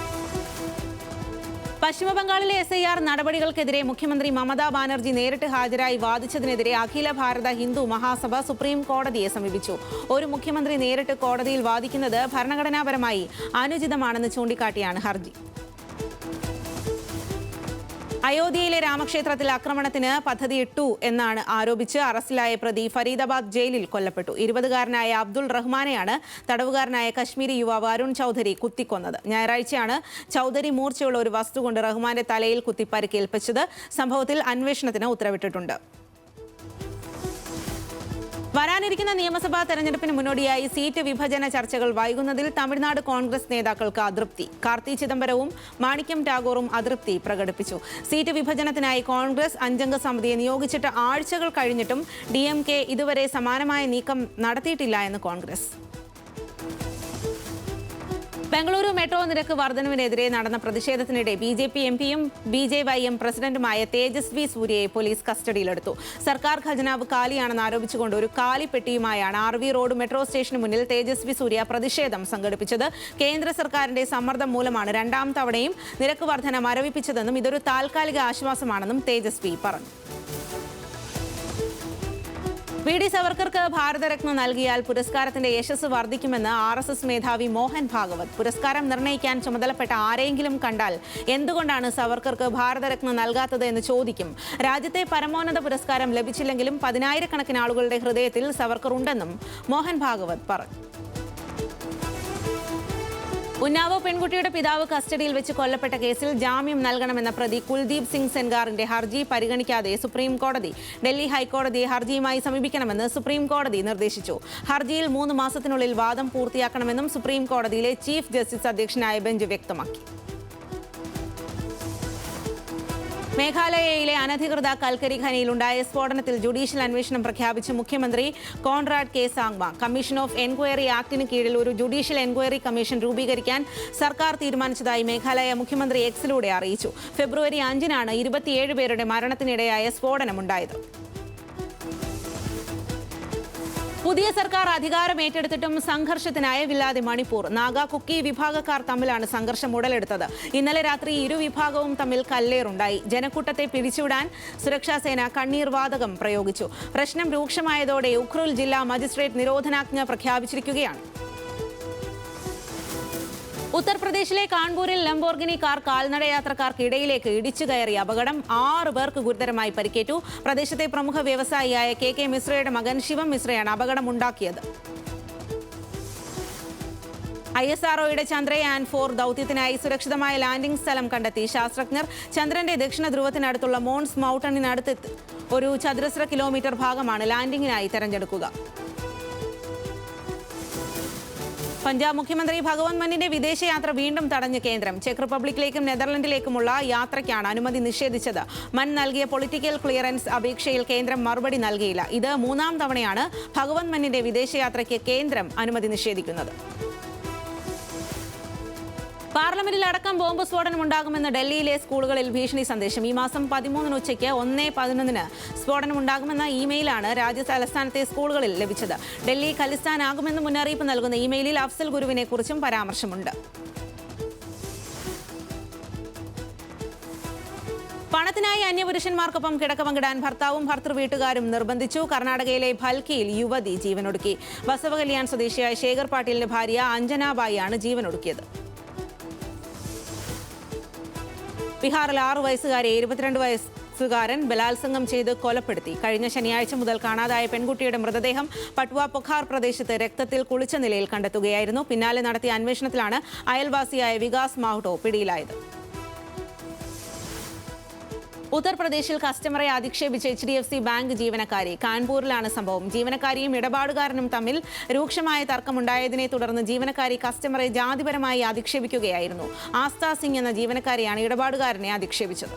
A: പശ്ചിമബംഗാളിലെ SIR നടപടികൾക്കെതിരെ മുഖ്യമന്ത്രി മമതാ ബാനർജി നേരിട്ട് ഹാജരായി വാദിച്ചതിനെതിരെ അഖില ഭാരത ഹിന്ദു മഹാസഭ സുപ്രീം കോടതിയെ സമീപിച്ചു. ഒരു മുഖ്യമന്ത്രി നേരിട്ട് കോടതിയിൽ വാദിക്കുന്നത് ഭരണഘടനാപരമായി അനുചിതമാണെന്ന് ചൂണ്ടിക്കാട്ടിയാണ് ഹർജി. അയോധ്യയിലെ രാമക്ഷേത്രത്തിൽ ആക്രമണത്തിന് പദ്ധതിയിട്ടു എന്നാണ് ആരോപിച്ച് അറസ്റ്റിലായ പ്രതി ഫരീദാബാദ് ജയിലിൽ കൊല്ലപ്പെട്ടു. 20-കാരനായ അബ്ദുൾ റഹ്മാനെയാണ് തടവുകാരനായ കശ്മീരി യുവാവ് അരുൺ ചൗധരി കുത്തിക്കൊന്നത്. ഞായറാഴ്ചയാണ് ചൗധരി മൂർച്ചയുള്ള ഒരു വസ്തു കൊണ്ട് റഹ്മാന്റെ തലയിൽ കുത്തി പരിക്കേൽപ്പിച്ചത്. സംഭവത്തിൽ അന്വേഷണത്തിന് ഉത്തരവിട്ടിട്ടുണ്ട്. വരാനിരിക്കുന്ന നിയമസഭാ തെരഞ്ഞെടുപ്പിന് മുന്നോടിയായി സീറ്റ് വിഭജന ചർച്ചകൾ വൈകുന്നതിൽ തമിഴ്നാട് കോൺഗ്രസ് നേതാക്കൾക്ക് അതൃപ്തി. കാർത്തി ചിദംബരവും മാണിക്യം ടാഗോറും അതൃപ്തി പ്രകടിപ്പിച്ചു. സീറ്റ് വിഭജനത്തിനായി കോൺഗ്രസ് 5-അംഗ സമിതിയെ നിയോഗിച്ചിട്ട് ആഴ്ചകൾ കഴിഞ്ഞിട്ടും DMK ഇതുവരെ സമാനമായ നീക്കം നടത്തിയിട്ടില്ല എന്ന് കോൺഗ്രസ്. ബംഗളൂരു മെട്രോ നിരക്ക് വർധനവിനെതിരെ നടന്ന പ്രതിഷേധത്തിനിടെ BJP MPയും BJYM പ്രസിഡന്റുമായ തേജസ്വി സൂര്യയെ പോലീസ് കസ്റ്റഡിയിലെടുത്തു. സർക്കാർ ഖജനാവ് കാലിയാണെന്ന് ആരോപിച്ചുകൊണ്ട് ഒരു കാലിപ്പെട്ടിയുമായാണ് RV റോഡ് മെട്രോ സ്റ്റേഷന് മുന്നിൽ തേജസ്വി സൂര്യ പ്രതിഷേധം സംഘടിപ്പിച്ചത്. കേന്ദ്ര സർക്കാരിന്റെ സമ്മർദ്ദം മൂലമാണ് രണ്ടാം തവണയും നിരക്ക് വർധന മരവിപ്പിച്ചതെന്നും ഇതൊരു താൽക്കാലിക ആശ്വാസമാണെന്നും തേജസ്വി പറഞ്ഞു. VD സവർക്കർക്ക് ഭാരതരത്ന നൽകിയാൽ പുരസ്കാരത്തിന്റെ യശസ് വർദ്ധിക്കുമെന്ന് RSS മേധാവി മോഹൻ ഭാഗവത്. പുരസ്കാരം നിർണ്ണയിക്കാൻ ചുമതലപ്പെട്ട ആരെങ്കിലും കണ്ടാൽ എന്തുകൊണ്ടാണ് സവർക്കർക്ക് ഭാരതരത്ന നൽകാത്തത് എന്ന് ചോദിക്കും. രാജ്യത്തെ പരമോന്നത പുരസ്കാരം ലഭിച്ചില്ലെങ്കിലും 10,000-കണക്കിന് ആളുകളുടെ ഹൃദയത്തിൽ സവർക്കർ ഉണ്ടെന്നും മോഹൻ ഭാഗവത് പറഞ്ഞു. ഉന്നാവോ പെൺകുട്ടിയുടെ പിതാവ് കസ്റ്റഡിയിൽ വെച്ച് കൊല്ലപ്പെട്ട കേസിൽ ജാമ്യം നൽകണമെന്ന പ്രതി കുൽദീപ് സിംഗ് സെൻഗാറിന്റെ ഹർജി പരിഗണിക്കാതെ സുപ്രീം കോടതി. ഡൽഹി ഹൈക്കോടതിയെ ഹർജിയുമായി സമീപിക്കണമെന്ന് സുപ്രീം കോടതി നിർദ്ദേശിച്ചു. ഹർജിയിൽ 3 മാസത്തിനുള്ളിൽ വാദം പൂർത്തിയാക്കണമെന്നും സുപ്രീം കോടതിയിലെ ചീഫ് ജസ്റ്റിസ് അധ്യക്ഷനായ ബെഞ്ച് വ്യക്തമാക്കി. മേഘാലയയിലെ അനധികൃത കൽക്കരി ഖനിയിലുണ്ടായ സ്ഫോടനത്തിൽ ജുഡീഷ്യൽ അന്വേഷണം പ്രഖ്യാപിച്ച് മുഖ്യമന്ത്രി Conrad K Sangma. Commission of enquiry ആക്ടിന് കീഴിൽ ഒരു ജുഡീഷ്യൽ എൻക്വയറി കമ്മീഷൻ രൂപീകരിക്കാൻ സർക്കാർ തീരുമാനിച്ചതായി മേഘാലയ മുഖ്യമന്ത്രി എക്സിലൂടെ അറിയിച്ചു. ഫെബ്രുവരി 5-നാണ് 27 പേരുടെ മരണത്തിനിടയായ സ്ഫോടനമുണ്ടായത്. പുതിയ സർക്കാർ അധികാരം ഏറ്റെടുത്തിട്ടും സംഘർഷത്തിനായ വില്ലാതെ മണിപ്പൂർ. നാഗ കുക്കി വിഭാഗക്കാർ തമ്മിലാണ് സംഘർഷം ഉടലെടുത്തത്. ഇന്നലെ രാത്രി ഇരുവിഭാഗവും തമ്മിൽ കല്ലേറുണ്ടായി. ജനക്കൂട്ടത്തെ പിരിച്ചുവിടാൻ സുരക്ഷാസേന കണ്ണീർ വാതകം പ്രയോഗിച്ചു. പ്രശ്നം രൂക്ഷമായതോടെ ഉഖ്രുൽ ജില്ലാ മജിസ്ട്രേറ്റ് നിരോധനാജ്ഞ പ്രഖ്യാപിച്ചിരിക്കുകയാണ്. ഉത്തർപ്രദേശിലെ കാൺപൂരിൽ ലംബോർഗിനി കാർ കാൽനടയാത്രക്കാർക്കിടയിലേക്ക് ഇടിച്ചു കയറി അപകടം. 6 പേർക്ക് ഗുരുതരമായി പരിക്കേറ്റു. പ്രദേശത്തെ പ്രമുഖ വ്യവസായിയായ KK മിശ്രയുടെ മകൻ ശിവം മിശ്രയാണ് അപകടമുണ്ടാക്കിയത്. ISROയുടെ ചന്ദ്രയാൻ 4 ദൗത്യത്തിനായി സുരക്ഷിതമായ ലാൻഡിംഗ് സ്ഥലം കണ്ടെത്തി ശാസ്ത്രജ്ഞർ. ചന്ദ്രന്റെ ദക്ഷിണ ധ്രുവത്തിനടുത്തുള്ള മോൺസ് മൗണ്ടണിനടുത്ത് ഒരു ചതുരശ്ര കിലോമീറ്റർ ഭാഗമാണ് ലാൻഡിംഗിനായി തെരഞ്ഞെടുക്കുക. പഞ്ചാബ് മുഖ്യമന്ത്രി ഭഗവന്ത് മാനിന്റെ വിദേശയാത്ര വീണ്ടും തടഞ്ഞ് കേന്ദ്രം. ചെക്ക് റിപ്പബ്ലിക്കിലേക്കും നെതർലൻഡിലേക്കുമുള്ള യാത്രയ്ക്കാണ് അനുമതി നിഷേധിച്ചത്. മൻ നൽകിയ പൊളിറ്റിക്കൽ ക്ലിയറൻസ് അപേക്ഷയിൽ കേന്ദ്രം മറുപടി നൽകിയില്ല. ഇത് 3-ാം തവണയാണ് ഭഗവന്ത് മാനിന്റെ വിദേശയാത്രയ്ക്ക് കേന്ദ്രം അനുമതി നിഷേധിക്കുന്നത്. പാർലമെന്റിൽ അടക്കം ബോംബ് സ്ഫോടനം ഉണ്ടാകുമെന്ന് ഡൽഹിയിലെ സ്കൂളുകളിൽ ഭീഷണി സന്ദേശം. ഈ മാസം 13 ഉച്ചയ്ക്ക് 1:11 സ്ഫോടനം ഉണ്ടാകുമെന്ന ഇമെയിലാണ് രാജ്യ തലസ്ഥാനത്തെ സ്കൂളുകളിൽ ലഭിച്ചത്. ഡൽഹി ഖലിസ്ഥാനാകുമെന്ന് മുന്നറിയിപ്പ് നൽകുന്ന ഇമെയിലിൽ അഫ്സൽ ഗുരുവിനെ കുറിച്ചും പരാമർശമുണ്ട്. പണത്തിനായി അന്യപുരുഷന്മാർക്കൊപ്പം കിടക്ക പങ്കിടാൻ ഭർത്താവും ഭർത്തൃ വീട്ടുകാരും നിർബന്ധിച്ചു. കർണാടകയിലെ ഭൽക്കിയിൽ യുവതി ജീവനൊടുക്കി. ബസവകല്യാൺ സ്വദേശിയായ ശേഖർ പാട്ടീലിന്റെ ഭാര്യ അഞ്ജനാബായിയാണ് ജീവനൊടുക്കിയത്. ബീഹാറിൽ 6 വയസ്സുകാരെ 22 വയസ്സുകാരൻ ബലാത്സംഗം ചെയ്ത് കൊലപ്പെടുത്തി. കഴിഞ്ഞ ശനിയാഴ്ച മുതൽ കാണാതായ പെൺകുട്ടിയുടെ മൃതദേഹം പട്വ പൊഖാർ പ്രദേശത്ത് രക്തത്തിൽ കുളിച്ച നിലയിൽ കണ്ടെത്തുകയായിരുന്നു. പിന്നാലെ നടത്തിയ അന്വേഷണത്തിലാണ് അയൽവാസിയായ വികാസ് മാഹ്ട്ടോ പിടിയിലായത്. ഉത്തർപ്രദേശിൽ കസ്റ്റമറെ അധിക്ഷേപിച്ച് HDFC ബാങ്ക് ജീവനക്കാരി. കാൺപൂരിലാണ് സംഭവം. ജീവനക്കാരിയും ഇടപാടുകാരനും തമ്മിൽ രൂക്ഷമായ തർക്കമുണ്ടായതിനെ തുടർന്ന് ജീവനക്കാരി കസ്റ്റമറെ ജാതിപരമായി അധിക്ഷേപിക്കുകയായിരുന്നു. ആസ്ഥ സിംഗ് എന്ന ജീവനക്കാരിയാണ് ഇടപാടുകാരനെ അധിക്ഷേപിച്ചത്.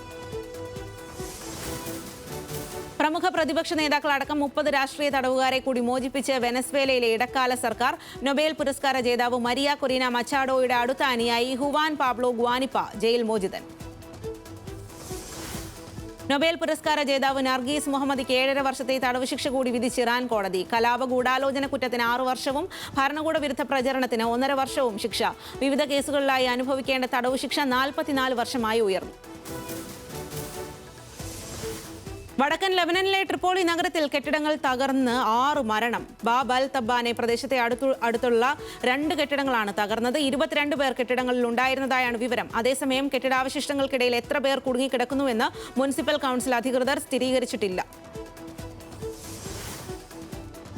A: പ്രമുഖ പ്രതിപക്ഷ നേതാക്കളടക്കം 30 രാഷ്ട്രീയ തടവുകാരെ കൂടി മോചിപ്പിച്ച് വെനസ്വേലയിലെ ഇടക്കാല സർക്കാർ. നൊബേൽ പുരസ്കാര ജേതാവ് മരിയ കൊറീന മച്ചാഡോയുടെ അടുത്ത അനുയായി ഹുവാൻ പാബ്ലോ ഗ്വാനിപ്പ ജയിൽ മോചിതൻ. നൊബേൽ പുരസ്കാര ജേതാവ് നർഗീസ് മുഹമ്മദിക്ക് 7.5 വർഷത്തെ തടവ് ശിക്ഷ കൂടി വിധിച്ച് ഇറാൻ കോടതി. കലാപ ഗൂഢാലോചന കുറ്റത്തിന് 6 വർഷവും ഭരണകൂട വിരുദ്ധ പ്രചരണത്തിന് 1.5 വർഷവും ശിക്ഷ. വിവിധ കേസുകളിലായി അനുഭവിക്കേണ്ട തടവ് ശിക്ഷ 44 വർഷമായി ഉയർന്നു. വടക്കൻ ലബനനിലെ ട്രിപ്പോളി നഗരത്തിൽ കെട്ടിടങ്ങൾ തകർന്ന് 6 മരണം. ബാബ് അൽ തബ്ബാനെ പ്രദേശത്തെ അടുത്തുള്ള 2 കെട്ടിടങ്ങളാണ് തകർന്നത്. 22 പേർ കെട്ടിടങ്ങളിൽ ഉണ്ടായിരുന്നതായാണ് വിവരം. അതേസമയം കെട്ടിടാവശിഷ്ടങ്ങൾക്കിടയിൽ എത്ര പേർ കുടുങ്ങിക്കിടക്കുന്നുവെന്ന് മുനിസിപ്പൽ കൗൺസിൽ അധികൃതർ സ്ഥിരീകരിച്ചിട്ടില്ല.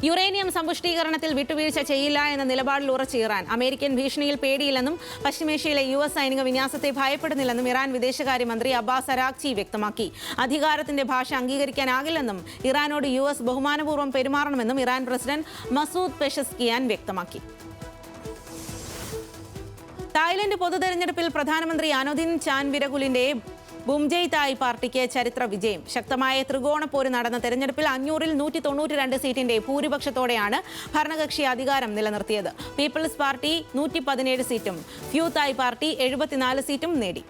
A: യുറേനിയം സമ്പുഷ്ടീകരണത്തിൽ വിട്ടുവീഴ്ച ചെയ്യില്ല എന്ന നിലപാടിൽ ഉറച്ച ഇറാൻ. അമേരിക്കൻ ഭീഷണിയിൽ പേടിയില്ലെന്നും പശ്ചിമേഷ്യയിലെ US സൈനിക വിന്യാസത്തെ ഭയപ്പെടുന്നില്ലെന്നും ഇറാൻ വിദേശകാര്യമന്ത്രി അബ്ബാസ് അരാഗ്ചി വ്യക്തമാക്കി. അധികാരത്തിന്റെ ഭാഷ അംഗീകരിക്കാനാകില്ലെന്നും ഇറാനോട് US ബഹുമാനപൂർവ്വം പെരുമാറണമെന്നും ഇറാൻ പ്രസിഡന്റ് മസൂദ് പെഷസ്കിയാൻ വ്യക്തമാക്കി. തായ്ലൻഡ് പൊതുതെരഞ്ഞെടുപ്പിൽ പ്രധാനമന്ത്രി അനുദിൻ ചാൻവിരകുലിന്റെ ബുംജയ് തായ് പാർട്ടിക്ക് ചരിത്ര വിജയം. ശക്തമായ ത്രികോണ പോര് നടന്ന തെരഞ്ഞെടുപ്പിൽ 500-ൽ 192 സീറ്റിന്റെ ഭൂരിപക്ഷത്തോടെയാണ് ഭരണകക്ഷി അധികാരം നിലനിർത്തിയത്. പീപ്പിൾസ് പാർട്ടി 117 സീറ്റും ഫ്യൂ തായ് പാർട്ടി 74 സീറ്റും നേടി.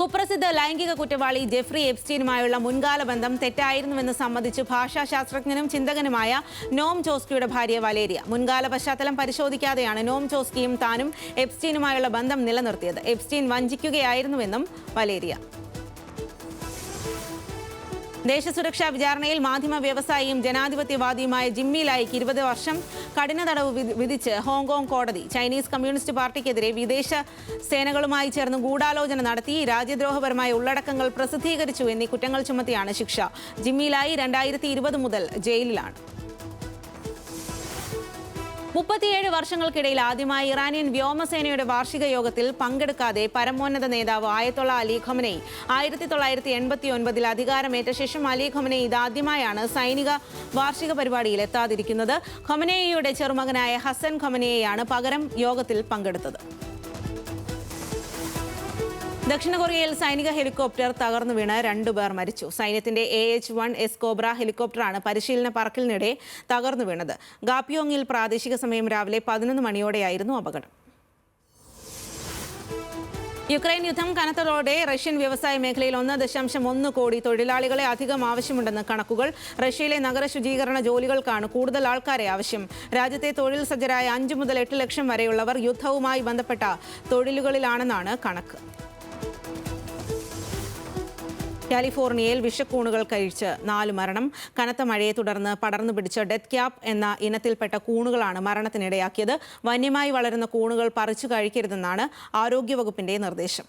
A: കുപ്രസിദ്ധ ലൈംഗിക കുറ്റവാളി ജെഫ്രി എപ്സ്റ്റീനുമായുള്ള മുൻകാല ബന്ധം തെറ്റായിരുന്നുവെന്ന് സമ്മതിച്ച് ഭാഷാശാസ്ത്രജ്ഞനും ചിന്തകനുമായ നോം ചോസ്കിയുടെ ഭാര്യ വലേരിയ. മുൻകാല പശ്ചാത്തലം പരിശോധിക്കാതെയാണ് നോം ചോസ്കിയും താനും എപ്സ്റ്റീനുമായുള്ള ബന്ധം നിലനിർത്തിയത്. Epstein വഞ്ചിക്കുകയായിരുന്നുവെന്നും Valeria. ദേശസുരക്ഷാ വിചാരണയിൽ മാധ്യമ വ്യവസായിയും ജനാധിപത്യവാദിയുമായ ജിമ്മി ലായിക്ക് 20 വർഷം കഠിന തടവ് വിധിച്ച് ഹോങ്കോങ് കോടതി. ചൈനീസ് കമ്മ്യൂണിസ്റ്റ് പാർട്ടിക്കെതിരെ വിദേശ സേനകളുമായി ചേർന്ന് ഗൂഢാലോചന നടത്തി, രാജ്യദ്രോഹപരമായ ഉള്ളടക്കങ്ങൾ പ്രസിദ്ധീകരിച്ചു എന്നീ കുറ്റങ്ങൾ ചുമത്തിയാണ് ശിക്ഷ. ജിമ്മി ലായി 2020 മുതൽ ജയിലിലാണ്. 37 വർഷങ്ങൾക്കിടയിൽ ആദ്യമായി ഇറാനിയൻ വ്യോമസേനയുടെ വാർഷിക യോഗത്തിൽ പങ്കെടുക്കാതെ പരമോന്നത നേതാവ് ആയതൊള്ള അലി ഖമനേയി 1989 അധികാരമേറ്റ ശേഷം അലി ഖമനേയി ഇതാദ്യമായാണ് സൈനിക വാർഷിക പരിപാടിയിൽ എത്താതിരിക്കുന്നത്. ഖമനേയിയുടെ ചെറുമകനായ ഹസൻ ഖമനേയിയാണ് പകരം യോഗത്തിൽ പങ്കെടുത്തത്. ദക്ഷിണ കൊറിയയിൽ സൈനിക ഹെലികോപ്റ്റർ തകർന്നു വീണ് 2 പേർ മരിച്ചു. സൈന്യത്തിന്റെ AH-1S കോബ്ര ഹെലികോപ്റ്ററാണ് പരിശീലന പറക്കലിനിടെ തകർന്നു വീണത്. ഗാപ്യോങ്ങിൽ പ്രാദേശിക സമയം രാവിലെ 11 മണിയോടെയായിരുന്നു അപകടം. യുക്രൈൻ യുദ്ധം കനത്തതോടെ റഷ്യൻ വ്യവസായ മേഖലയിൽ 1.1 കോടി തൊഴിലാളികളെ അധികം ആവശ്യമുണ്ടെന്ന് കണക്കുകൾ. റഷ്യയിലെ നഗര ശുചീകരണ ജോലികൾക്കാണ് കൂടുതൽ ആൾക്കാരെ ആവശ്യം. രാജ്യത്തെ തൊഴിൽ സജ്ജരായ 5 മുതൽ 8 ലക്ഷം വരെയുള്ളവർ യുദ്ധവുമായി ബന്ധപ്പെട്ട തൊഴിലുകളിലാണെന്നാണ് കണക്ക്. കാലിഫോർണിയയിൽ വിഷക്കൂണുകൾ കഴിച്ച് 4 മരണം. കനത്ത മഴയെ തുടർന്ന് പടർന്നു പിടിച്ച ഡെത്ത് ക്യാപ്പ് എന്ന ഇനത്തിൽപ്പെട്ട കൂണുകളാണ് മരണത്തിനിടയാക്കിയത്. വന്യമായി വളരുന്ന കൂണുകൾ പറിച്ചു കഴിക്കരുതെന്നാണ് ആരോഗ്യവകുപ്പിന്റെ നിർദ്ദേശം.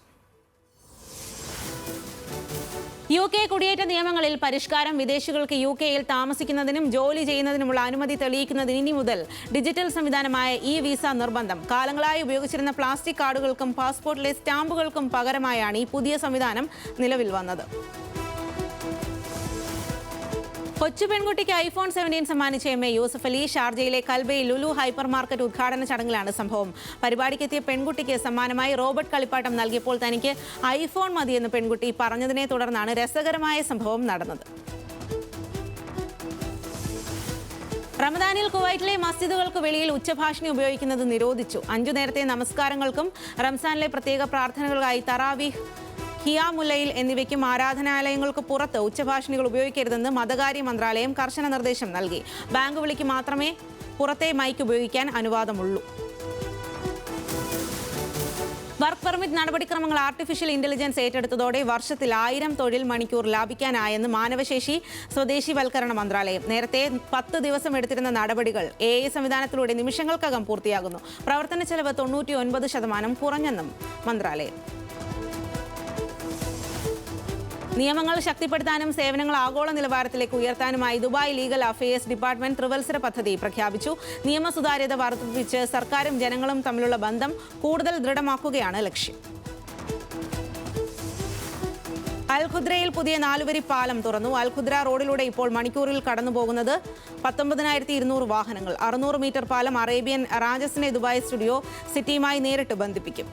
A: UK കുടിയേറ്റ നിയമങ്ങളിൽ പരിഷ്കാരം. വിദേശികൾക്ക് UKയിൽ താമസിക്കുന്നതിനും ജോലി ചെയ്യുന്നതിനുമുള്ള അനുമതി തെളിയിക്കുന്നതിന് ഇനി മുതൽ ഡിജിറ്റൽ സംവിധാനമായ വിസ നിർബന്ധം. കാലങ്ങളായി ഉപയോഗിച്ചിരുന്ന പ്ലാസ്റ്റിക് കാർഡുകൾക്കും പാസ്പോർട്ടിലെ സ്റ്റാമ്പുകൾക്കും പകരമായാണ് ഈ പുതിയ സംവിധാനം നിലവിൽ വന്നത്. കൊച്ചു പെൺകുട്ടിക്ക് iPhone 17 സമ്മാനിച്ച MA യൂസഫ് അലി. ഷാർജയിലെ കൽബയിൽ ലുലു ഹൈപ്പർ മാർക്കറ്റ് ഉദ്ഘാടന ചടങ്ങിലാണ് സംഭവം. പരിപാടിക്കെത്തിയ പെൺകുട്ടിക്ക് സമ്മാനമായി റോബോട്ട് കളിപ്പാട്ടം നൽകിയപ്പോൾ തനിക്ക് iPhone മതിയെന്ന് പെൺകുട്ടി പറഞ്ഞതിനെ തുടർന്നാണ് രസകരമായ സംഭവം നടന്നത്. റമദാനിൽ കുവൈറ്റിലെ മസ്ജിദുകൾക്ക് വെളിയിൽ ഉച്ചഭാഷിണി ഉപയോഗിക്കുന്നത് നിരോധിച്ചു. 5 നേരത്തെ നമസ്കാരങ്ങൾക്കും റംസാനിലെ പ്രത്യേക പ്രാർത്ഥനകൾക്കായി തറാവീഹ്, ഖിയാമുല്ലൈൽ എന്നിവയ്ക്കും ആരാധനാലയങ്ങൾക്ക് പുറത്ത് ഉച്ചഭാഷിണികൾ ഉപയോഗിക്കരുതെന്ന് മതകാര്യ മന്ത്രാലയം കർശന നിർദ്ദേശം നൽകി. ബാങ്ക് വിളിക്ക് മാത്രമേ പുറത്തെ മൈക്ക് ഉപയോഗിക്കാൻ അനുവാദമുള്ളൂ. വർക്ക് പെർമിറ്റ് നടപടിക്രമങ്ങൾ ആർട്ടിഫിഷ്യൽ ഇന്റലിജൻസ് ഏറ്റെടുത്തതോടെ വർഷത്തിൽ 1000 തൊഴിൽ മണിക്കൂർ ലാഭിക്കാനായെന്ന് മാനവശേഷി സ്വദേശിവൽക്കരണ മന്ത്രാലയം. നേരത്തെ 10 ദിവസം എടുത്തിരുന്ന നടപടികൾ AI സംവിധാനത്തിലൂടെ നിമിഷങ്ങൾക്കകം പൂർത്തിയാകുന്നു. പ്രവർത്തന ചെലവ് 99% കുറഞ്ഞെന്നും മന്ത്രാലയം. നിയമങ്ങൾ ശക്തിപ്പെടുത്താനും സേവനങ്ങൾ ആഗോള നിലവാരത്തിലേക്ക് ഉയർത്താനുമായി ദുബായ് ലീഗൽ അഫയേഴ്സ് ഡിപ്പാർട്ട്മെന്റ് ത്രിവത്സര പദ്ധതി പ്രഖ്യാപിച്ചു. നിയമ സുതാര്യത വർദ്ധിപ്പിച്ച് സർക്കാരും ജനങ്ങളും തമ്മിലുള്ള ബന്ധം കൂടുതൽ ദൃഢമാക്കുകയാണ് ലക്ഷ്യം. അൽഖുദ്രയിൽ പുതിയ 4-വരി പാലം തുറന്നു. അൽഖുദ്ര റോഡിലൂടെ ഇപ്പോൾ മണിക്കൂറിൽ കടന്നുപോകുന്നത് 19,200 വാഹനങ്ങൾ. 600 മീറ്റർ പാലം അറേബ്യൻ റാജസിനെ ദുബായ് സ്റ്റുഡിയോ സിറ്റിയുമായി നേരിട്ട് ബന്ധിപ്പിക്കും.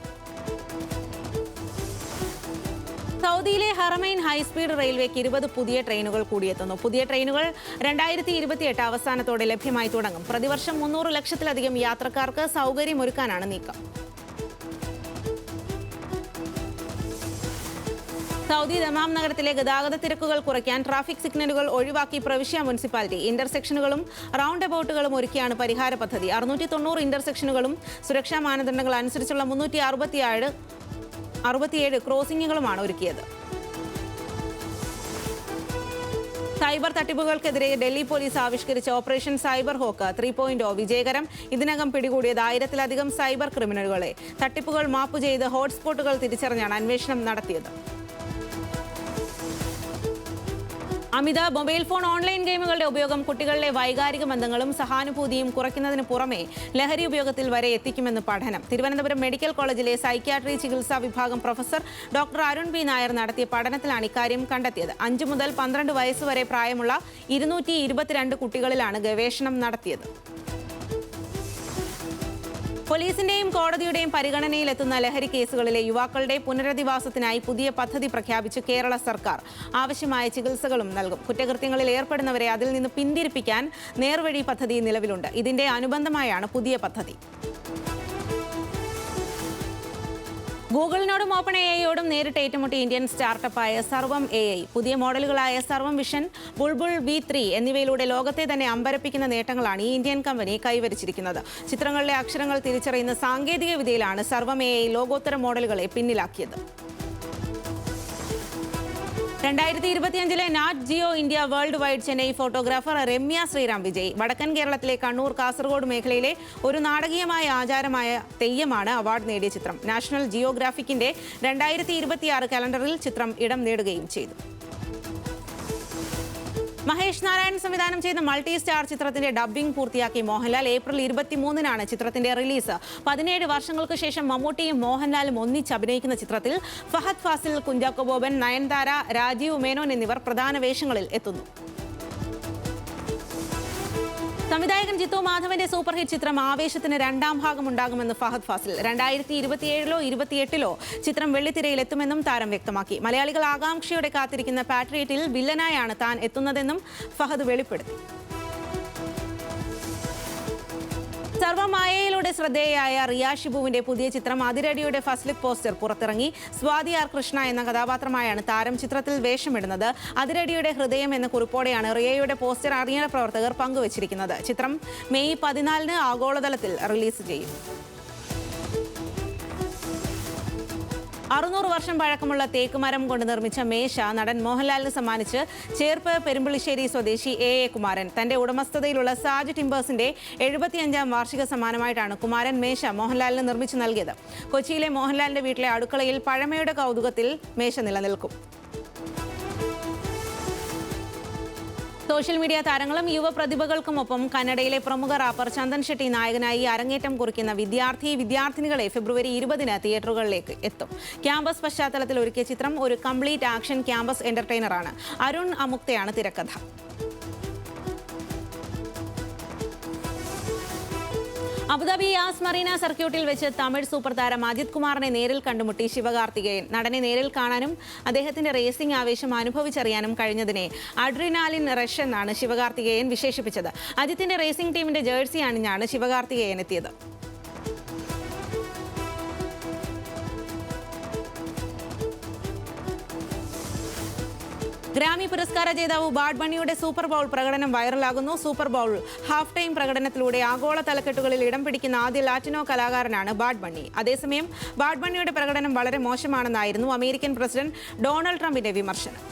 A: സൗദിയിലെ ഹറമൈൻ ഹൈസ്പീഡ് റെയിൽവേക്ക് 20 പുതിയ ട്രെയിനുകൾ കൂടിയെത്തുന്നു. പുതിയ ട്രെയിനുകൾ 2028 അവസാനത്തോടെ ലഭ്യമായി തുടങ്ങും. പ്രതിവർഷം 300 ലക്ഷത്തിലധികം യാത്രക്കാർക്ക് സൗകര്യമൊരുക്കാനാണ് നീക്കം. സൗദി ദമാം നഗരത്തിലെ ഗതാഗത തിരക്കുകൾ കുറയ്ക്കാൻ ട്രാഫിക് സിഗ്നലുകൾ ഒഴിവാക്കി പ്രവിശ്യ മുനിസിപ്പാലിറ്റി. ഇന്റർസെക്ഷനുകളും റൗണ്ട് അബൌട്ടുകളും ഒരുക്കിയാണ് പരിഹാര പദ്ധതി. 690 ഇന്റർസെക്ഷനുകളും സുരക്ഷാ മാനദണ്ഡങ്ങൾ അനുസരിച്ചുള്ള 367 ക്രോസിംഗുകളുമാണ് ഒരുക്കിയത്. സൈബർ തട്ടിപ്പുകൾക്കെതിരെ ഡൽഹി പോലീസ് ആവിഷ്കരിച്ച ഓപ്പറേഷൻ സൈബർ ഹോക്ക് 3.0 വിജയകരം. ഇതിനകം പിടികൂടിയത് 1000-ലധികം സൈബർ ക്രിമിനലുകളെ. തട്ടിപ്പുകൾ മാപ്പ് ചെയ്ത് ഹോട്ട്സ്പോട്ടുകൾ തിരിച്ചറിഞ്ഞാണ് അന്വേഷണം നടത്തിയത്. അമിത മൊബൈൽ ഫോൺ ഓൺലൈൻ ഗെയിമുകളുടെ ഉപയോഗം കുട്ടികളിലെ വൈകാരിക ബന്ധങ്ങളും സഹാനുഭൂതിയും കുറയ്ക്കുന്നതിന് പുറമെ ലഹരി ഉപയോഗത്തിൽ വരെ എത്തിക്കുമെന്ന് പഠനം. തിരുവനന്തപുരം മെഡിക്കൽ കോളേജിലെ സൈക്യാട്രി ചികിത്സാ വിഭാഗം professor doctor Arun B Nair നടത്തിയ പഠനത്തിലാണ് ഇക്കാര്യം കണ്ടെത്തിയത്. 5 മുതൽ 12 വയസ്സ് വരെ പ്രായമുള്ള 222 കുട്ടികളിലാണ് ഗവേഷണം നടത്തിയത്. പോലീസിന്റെയും കോടതിയുടെയും പരിഗണനയിലെത്തുന്ന ലഹരി കേസുകളിലെ യുവാക്കളുടെ പുനരധിവാസത്തിനായി പുതിയ പദ്ധതി പ്രഖ്യാപിച്ച് കേരള സർക്കാർ. ആവശ്യമായ ചികിത്സകളും നൽകും. കുറ്റകൃത്യങ്ങളിൽ ഏർപ്പെടുന്നവരെ അതിൽ നിന്ന് പിന്തിരിപ്പിക്കാൻ നേർവഴി പദ്ധതി നിലവിലുണ്ട്. ഇതിന്റെ അനുബന്ധമായാണ് പുതിയ പദ്ധതി. ഗൂഗിളിനോടും ഓപ്പൺ എഐയോടും നേരിട്ട് ഏറ്റുമുട്ടി ഇന്ത്യൻ സ്റ്റാർട്ടപ്പായ സർവം AI പുതിയ മോഡലുകളായ സർവം വിഷൻ, ബുൾബുൾ V3 എന്നിവയിലൂടെ ലോകത്തെ തന്നെ അമ്പരപ്പിക്കുന്ന നേട്ടങ്ങളാണ് ഈ ഇന്ത്യൻ കമ്പനി കൈവരിച്ചിരിക്കുന്നത്. ചിത്രങ്ങളിലെ അക്ഷരങ്ങൾ തിരിച്ചറിയുന്ന സാങ്കേതിക വിദ്യയിലാണ് സർവം AI ലോകോത്തര മോഡലുകളെ പിന്നിലാക്കിയത്. 2025 Nat Geo India worldwide Chennai photographer Ramya Sriram Vijay. വടക്കൻ കേരളത്തിലെ കണ്ണൂർ, കാസർഗോഡ് മേഖലയിലെ ഒരു നാടകീയമായ ആചാരമായ തെയ്യമാണ് അവാർഡ് നേടിയ ചിത്രം. നാഷണൽ ജിയോഗ്രാഫിക്കിന്റെ 2026 കലണ്ടറിൽ ചിത്രം ഇടം നേടുകയും ചെയ്തു. മഹേഷ് നാരായൺ സംവിധാനം ചെയ്ത മൾട്ടി സ്റ്റാർ ചിത്രത്തിന്റെ ഡബ്ബിംഗ് പൂർത്തിയാക്കി മോഹൻലാൽ. ഏപ്രിൽ 23 ചിത്രത്തിന്റെ റിലീസ്. 17 വർഷങ്ങൾക്ക് ശേഷം മമ്മൂട്ടിയും മോഹൻലാലും ഒന്നിച്ച് അഭിനയിക്കുന്ന ചിത്രത്തിൽ ഫഹദ് ഫാസിൽ, കുഞ്ചാക്കോ ബോബൻ, നയൻതാര, രാജീവ് മേനോൻ എന്നിവർ പ്രധാന വേഷങ്ങളിൽ എത്തുന്നു. സംവിധായകൻ ജിത്തു മാധവന്റെ സൂപ്പർ ഹിറ്റ് ചിത്രം ആവേശത്തിന് രണ്ടാം ഭാഗം ഉണ്ടാകുമെന്ന് ഫഹദ് ഫാസിൽ. 2027 28 ചിത്രം വെള്ളിത്തിരയിൽ എത്തുമെന്നും താരം വ്യക്തമാക്കി. മലയാളികൾ ആകാംക്ഷയോടെ കാത്തിരിക്കുന്ന പാട്രിയറ്റിൽ വില്ലനായാണ് താൻ എത്തുന്നതെന്നും ഫഹദ് വെളിപ്പെടുത്തി. സർവമായയിലൂടെ ശ്രദ്ധേയയായ റിയ ഷിബുവിന്റെ പുതിയ ചിത്രം അതിരടിയുടെ ഫസ്റ്റ് ലുക്ക് പോസ്റ്റർ പുറത്തിറങ്ങി. സ്വാതി ആർ കൃഷ്ണ എന്ന കഥാപാത്രമായാണ് താരം ചിത്രത്തിൽ വേഷമിടുന്നത്. അതിരടിയുടെ ഹൃദയം എന്ന കുറിപ്പോടെയാണ് റിയയുടെ പോസ്റ്റർ അണിയറ പ്രവർത്തകർ പങ്കുവച്ചിരിക്കുന്നത്. ചിത്രം മെയ് 14 ആഗോളതലത്തിൽ റിലീസ് ചെയ്യും. 600 വർഷം പഴക്കമുള്ള തേക്കുമരം കൊണ്ട് നിർമ്മിച്ച മേശ നടൻ മോഹൻലാലിന് സമ്മാനിച്ച് ചേർപ്പ് പെരുമ്പളിശ്ശേരി സ്വദേശി A കുമാരൻ. തന്റെ ഉടമസ്ഥതയിലുള്ള സാജ് ടിംബേഴ്സിന്റെ 75ാം വാർഷിക സമ്മാനമായിട്ടാണ് കുമാരൻ മേശ മോഹൻലാലിന് നിർമ്മിച്ചു നൽകിയത്. കൊച്ചിയിലെ മോഹൻലാലിന്റെ വീട്ടിലെ അടുക്കളയിൽ പഴമയുടെ കൗതുകത്തിൽ മേശ നിലനിൽക്കും. സോഷ്യൽ മീഡിയ താരങ്ങളും യുവപ്രതിഭകൾക്കുമൊപ്പം കന്നഡയിലെ പ്രമുഖ റാപ്പർ ചന്ദൻ ഷെട്ടി നായകനായി അരങ്ങേറ്റം കുറിക്കുന്ന വിദ്യാർത്ഥിനികളെ ഫെബ്രുവരി 20 തിയേറ്ററുകളിലേക്ക് എത്തും. ക്യാമ്പസ് പശ്ചാത്തലത്തിൽ ഒരുക്കിയ ചിത്രം ഒരു കംപ്ലീറ്റ് ആക്ഷൻ ക്യാമ്പസ് എന്റർടൈനറാണ്. അരുൺ അമുക്തയാണ് തിരക്കഥ. അബുദാബി യാസ് മറീന സർക്യൂട്ടിൽ വെച്ച് തമിഴ് സൂപ്പർ താരം അജിത് കുമാറിനെ നേരിൽ കണ്ടുമുട്ടി ശിവകാർത്തികേയൻ. നടനെ നേരിൽ കാണാനും അദ്ദേഹത്തിന്റെ റേസിംഗ് ആവേശം അനുഭവിച്ചറിയാനും കഴിഞ്ഞതിനെ അഡ്രിനാലിൻ റഷ് എന്നാണ് ശിവകാർത്തികേയൻ വിശേഷിപ്പിച്ചത്. അജിത്തിന്റെ റേസിംഗ് ടീമിന്റെ ജേഴ്സി അണിഞ്ഞാണ് ശിവകാർത്തികേയൻ എത്തിയത്. ഗ്രാമി പുരസ്കാര ജേതാവ് ബാഡ് ബണ്ണിയുടെ സൂപ്പർ ബൗൾ പ്രകടനം വൈറലാകുന്നു. സൂപ്പർ ബൗൾ ഹാഫ് ടൈം പ്രകടനത്തിലൂടെ ആഗോള തലക്കെട്ടുകളിൽ ഇടം പിടിക്കുന്ന ആദ്യ ലാറ്റിനോ കലാകാരനാണ് ബാഡ് ബണ്ണി. അതേസമയം ബാഡ് ബണ്ണിയുടെ പ്രകടനം വളരെ മോശമാണെന്നായിരുന്നു അമേരിക്കൻ പ്രസിഡന്റ് ഡൊണാൾഡ് ട്രംപിന്റെ വിമർശനം.